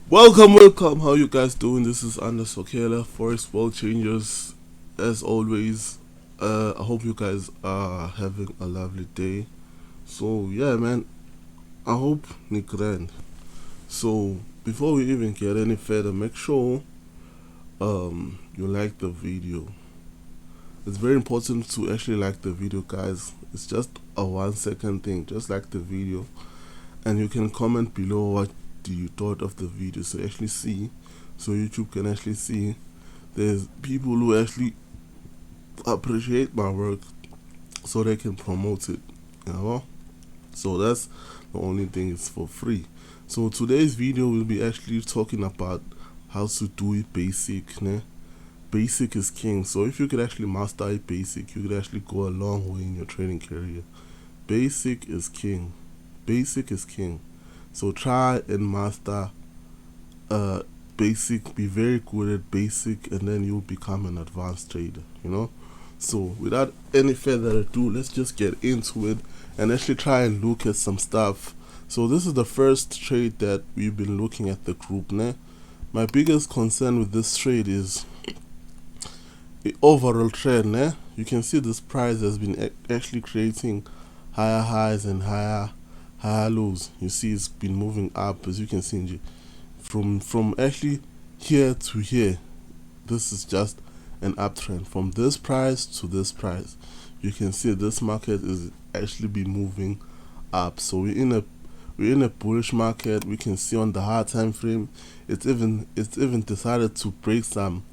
Welcome. How you guys doing? This is Anders Okela, FOREX World Changers. As always, I hope you guys are having a lovely day. So yeah, man, I hope ni grand. So before we even get any further, make sure you like the video. It's very important to actually like the video, guys. It's just a 1 second thing. Just like the video, and you can comment below what do you thought of the video, so YouTube can actually see there's people who actually appreciate my work, so they can promote it, so that's the only thing. It's for free. So today's video will be actually talking about how to do it basic, né? Basic is king. So if you could actually master it basic, you could actually go a long way in your trading career. Basic is king. So try and master basic. Be very good at basic, and then you'll become an advanced trader, So without any further ado, let's just get into it and actually try and look at some stuff. So this is the first trade that we've been looking at the group, né? My biggest concern with this trade is the overall trend, né? You can see this price has been actually creating higher highs and higher lows. You see it's been moving up, as you can see, from actually here to here. This is just an uptrend from this price to this price. You can see this market is actually been moving up. So we're in a bullish market. We can see on the high time frame, it's even decided to break some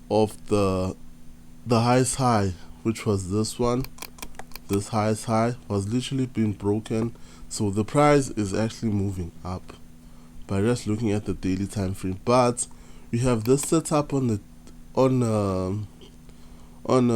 of the highest high, which was this one. This highest high was literally being broken. So the price is actually moving up by just looking at the daily time frame. But we have this setup on an 1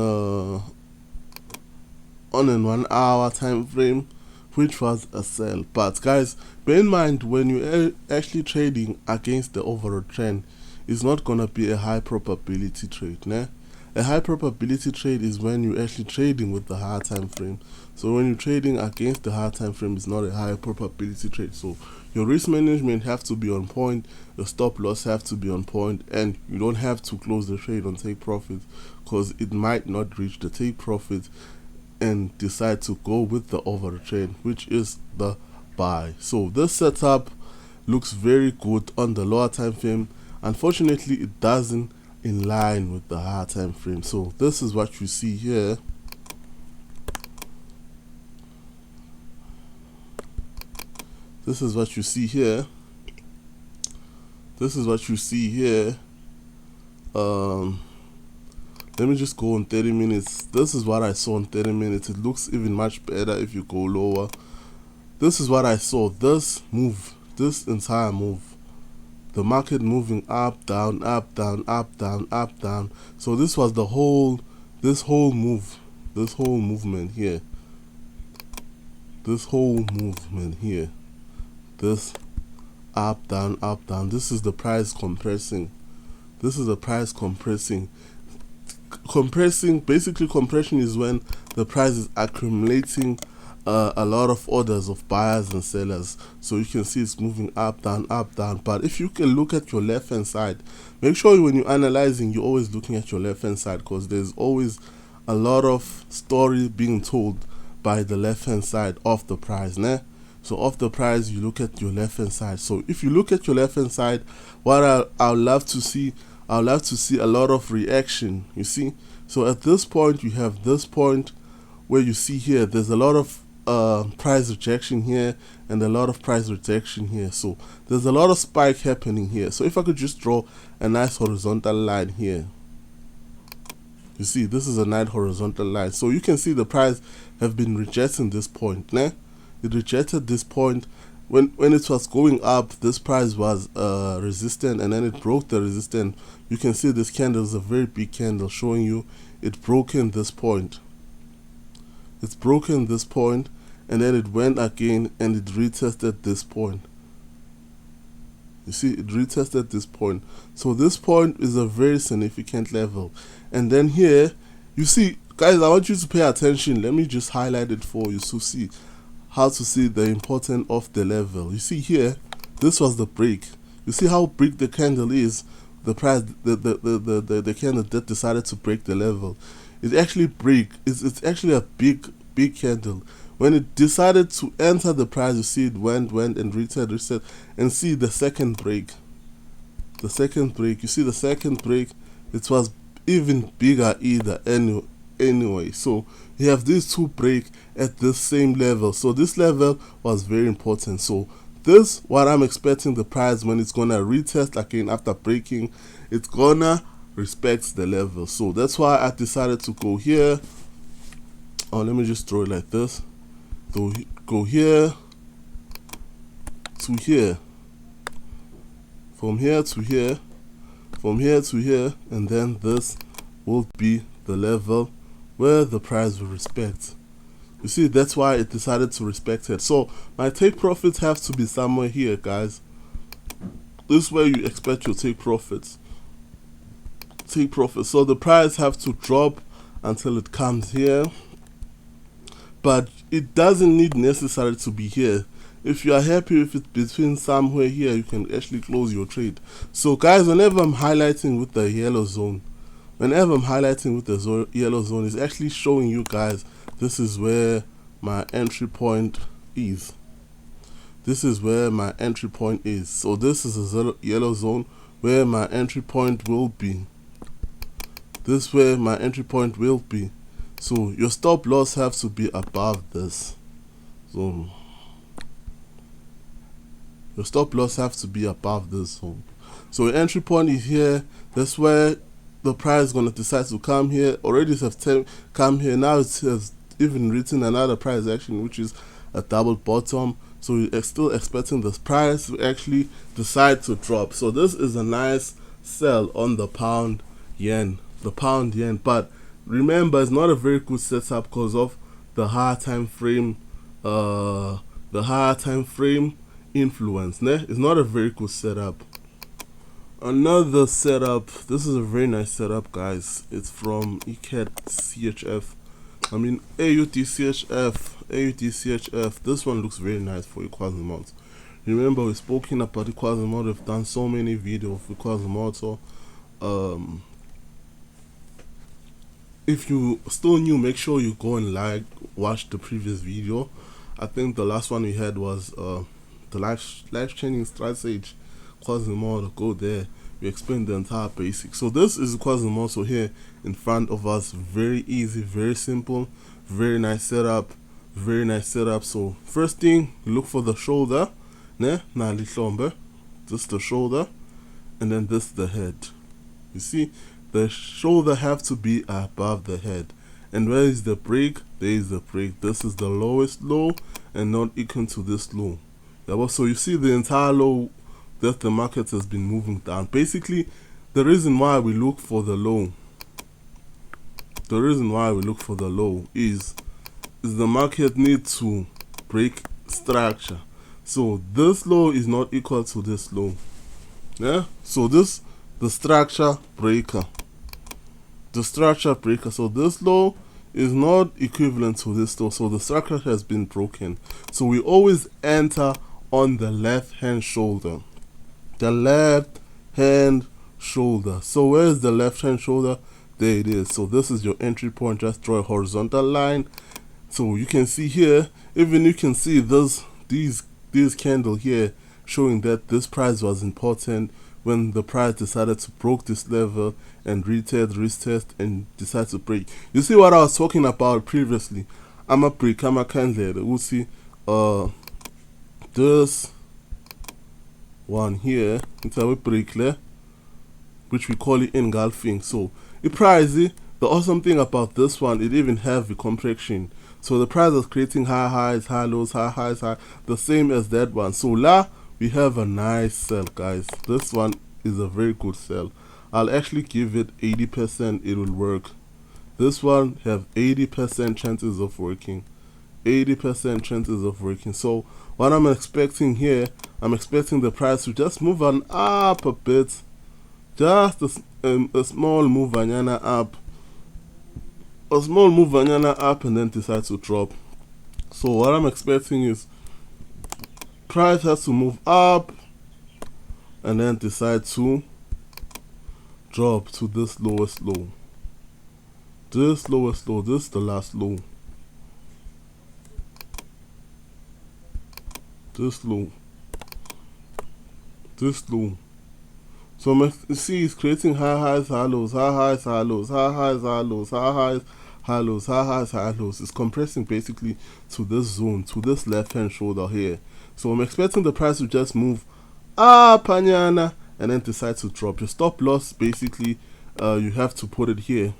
hour time frame, which was a sell. But guys, bear in mind, when you're actually trading against the overall trend, it's not gonna be a high probability trade, né? A high probability trade is when you're actually trading with the higher time frame. So when you're trading against the higher time frame, it's not a high probability trade. So your risk management have to be on point, your stop loss have to be on point, and you don't have to close the trade on take profit, because it might not reach the take profit and decide to go with the overall trend, which is the buy. So this setup looks very good on the lower time frame. Unfortunately, it doesn't in line with the higher time frame. So this is what you see here. Let me just go on 30 minutes. This is what I saw on 30 minutes. It looks even much better if you go lower. This is what I saw. This entire move. The market moving up, down, up, down, up, down, up, down. So this was this whole movement here. This up, down, up, down. This is the price compressing. Basically, compression is when the price is accumulating a lot of orders of buyers and sellers. So you can see it's moving up, down, up, down. But if you can look at your left hand side, make sure when you're analyzing, you're always looking at your left hand side, because there's always a lot of story being told by the left hand side of the price, né? So of the price, you look at your left hand side. So if you look at your left hand side, what I'd love to see a lot of reaction, you see. So at this point, you have this point where you see here there's a lot of price rejection here and a lot of price rejection here. So there's a lot of spike happening here. So if I could just draw a nice horizontal line here, you see this is a nice horizontal line. So you can see the price have been rejecting this point, né? It rejected this point when it was going up. This price was resistant, and then it broke the resistance. You can see this candle is a very big candle showing you it broken this point. It's broken this point, and then it went again and it retested this point. You see, it retested this point. So this point is a very significant level. And then here, you see, guys, I want you to pay attention. Let me just highlight it for you to see how to see the importance of the level. You see here, this was the break. You see how big the candle is. The price, the candle that decided to break the level, it actually it's actually a big candle. When it decided to enter the price, you see it went and reset, and see the second break. You see the second break, it was even bigger anyway. So you have these two break at the same level. So this level was very important. So this what I'm expecting the price when it's gonna retest again after breaking, it's gonna respect the level. So that's why I decided to go here. Oh, let me just draw it like this. Go here to here, from here to here, from here to here, and then this will be the level where the price will respect. You see, that's why it decided to respect it. So my take profits have to be somewhere here, guys. This is where you expect your take profits. So the price have to drop until it comes here, but it doesn't need necessarily to be here. If you are happy with it between somewhere here, you can actually close your trade. So guys, whenever I'm highlighting with the yellow zone, it's actually showing you guys this is where my entry point is. So this is a yellow zone where my entry point will be. So your stop loss have to be above this. So your stop loss have to be above this zone. So your entry point is here. That's where the price is gonna decide to come here. Already it has come here. Now it has even written another price action, which is a double bottom. So you're still expecting this price to actually decide to drop. So this is a nice sell on the pound yen. But remember, it's not a very good setup because of the higher time frame. Influence. It's not a very good setup. Another setup. This is a very nice setup, guys. It's from ACHF. AUDCHF. This one looks very nice for QUASIMODO. Remember, we've spoken about QUASIMODO. We've done so many videos for QUASIMODO. If you still new, make sure you go and watch the previous video. I think the last one we had was the life changing strategy QUASIMODO. Go there, we explain the entire basics. So this is QUASIMODO here in front of us. Very easy, very simple, very nice setup. So first thing, look for the shoulder. This is the shoulder, and then this is the head. You see, the shoulder have to be above the head. And where is the break? There is the break. This is the lowest low and not equal to this low. So you see the entire low that the market has been moving down. Basically, the reason why we look for the low, is the market needs to break structure. So this low is not equal to this low. So this the structure breaker. So this low is not equivalent to this low. So the structure has been broken. So we always enter on the left hand shoulder. So where is the left hand shoulder? There it is. So this is your entry point. Just draw a horizontal line. So you can see here, even you can see these candle here showing that this price was important when the price decided to break this level and retest and decide to break. You see what I was talking about previously. I'm a candle. We'll see this one here, it's a break, which we call it engulfing. So the price, the awesome thing about this one, it even have a contraction. So the price is creating high highs, high lows, high highs, the same as that one. So we have a nice sell, guys. This one is a very good sell. I'll actually give it 80% it will work. This one have 80% chances of working. So what I'm expecting here, I'm expecting the price to just move on up a bit, just a small move up, and then decide to drop. So what I'm expecting is price has to move up and then decide to drop to this lowest low. This lowest low, this is the last low. This low. This low. So you see it's creating high highs, high lows, high highs, high lows, high highs, high lows, high highs, high lows, high highs, high lows. It's compressing basically to this zone, to this left hand shoulder here. So I'm expecting the price to just move up, panyana, and then decide to drop. Your stop loss basically you have to put it here,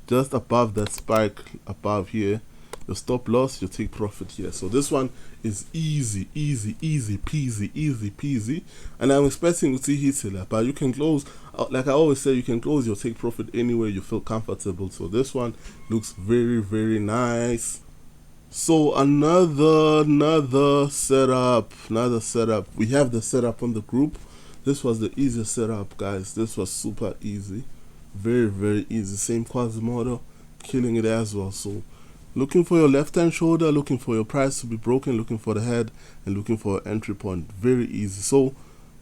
just above that spike above here. Your stop loss, you take profit here. So this one is easy peasy, and I'm expecting to see hit here, but you can close, like I always say, you can close your take profit anywhere you feel comfortable. So this one looks very nice. So another setup. We have the setup on the group. This was the easiest setup, guys. This was super easy, very easy. Same QUASIMODO, killing it as well. So looking for your left hand shoulder, looking for your price to be broken, looking for the head, and looking for an entry point. Very easy. So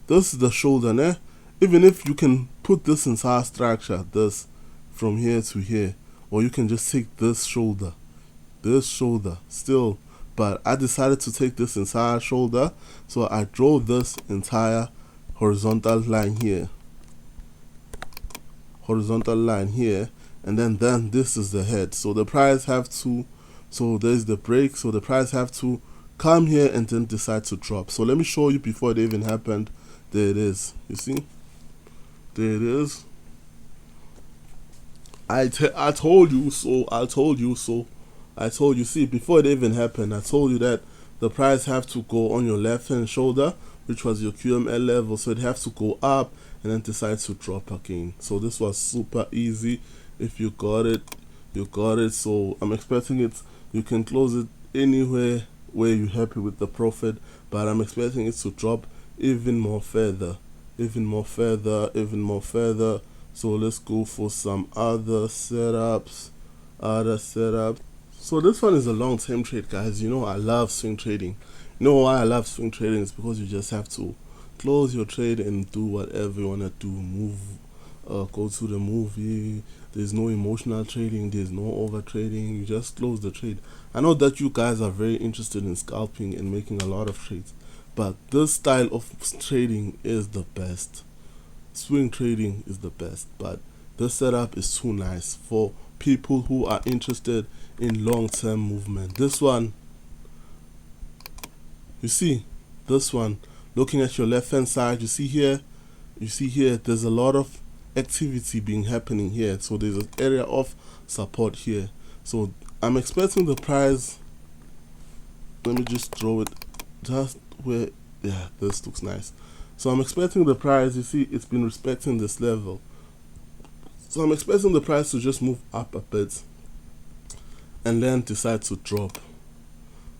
this is the shoulder, né? Even if you can put this entire structure, this from here to here, or you can just take this shoulder still, but I decided to take this entire shoulder, so I draw this entire horizontal line here, and then this is the head. So the price have to, so there's the break, so the price have to come here and then decide to drop. So let me show you before it even happened. There it is, you see, there it is. I told you so. See, before it even happened, I told you that the price have to go on your left hand shoulder, which was your QML level, so it has to go up and then decide to drop again. So this was super easy. If you got it, you got it. So I'm expecting it, you can close it anywhere where you're happy with the profit, but I'm expecting it to drop even more further. So let's go for some other setups. So this one is a long-term trade, guys. You know I love swing trading. You know why I love swing trading? It's because you just have to close your trade and do whatever you want to do. Move, go to the movie. There's no emotional trading, there's no over trading. You just close the trade. I know that you guys are very interested in scalping and making a lot of trades, but this style of trading is the best. Swing trading is the best, but this setup is too nice for people who are interested in long-term movement. This one, you see, this one, looking at your left hand side, you see here, there's a lot of activity being happening here. So there's an area of support here. So I'm expecting the price, let me just draw it just where, yeah, this looks nice. So I'm expecting the price, you see, it's been respecting this level. So I'm expecting the price to just move up a bit and then decide to drop.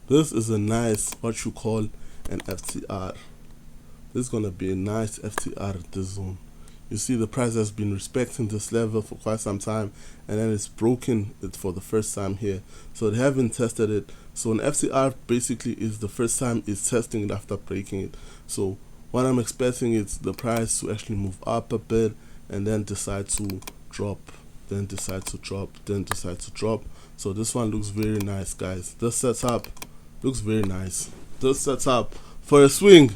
This is a nice, what you call an FTR. This is going to be a nice FTR at this zone. You see the price has been respecting this level for quite some time, and then it's broken it for the first time here. So they haven't tested it. So an FTR basically is the first time it's testing it after breaking it. So what I'm expecting is the price to actually move up a bit and then decide to drop, then decide to drop, then decide to drop. So this one looks very nice, guys. This setup looks very nice. This setup for a swing,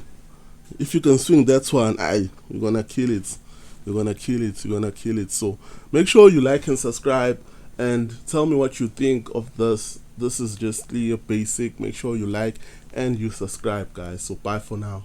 if you can swing that one, you're gonna kill it. You're gonna kill it. So make sure you like and subscribe and tell me what you think of this. This is just clear basic. Make sure you like and you subscribe, guys. So bye for now.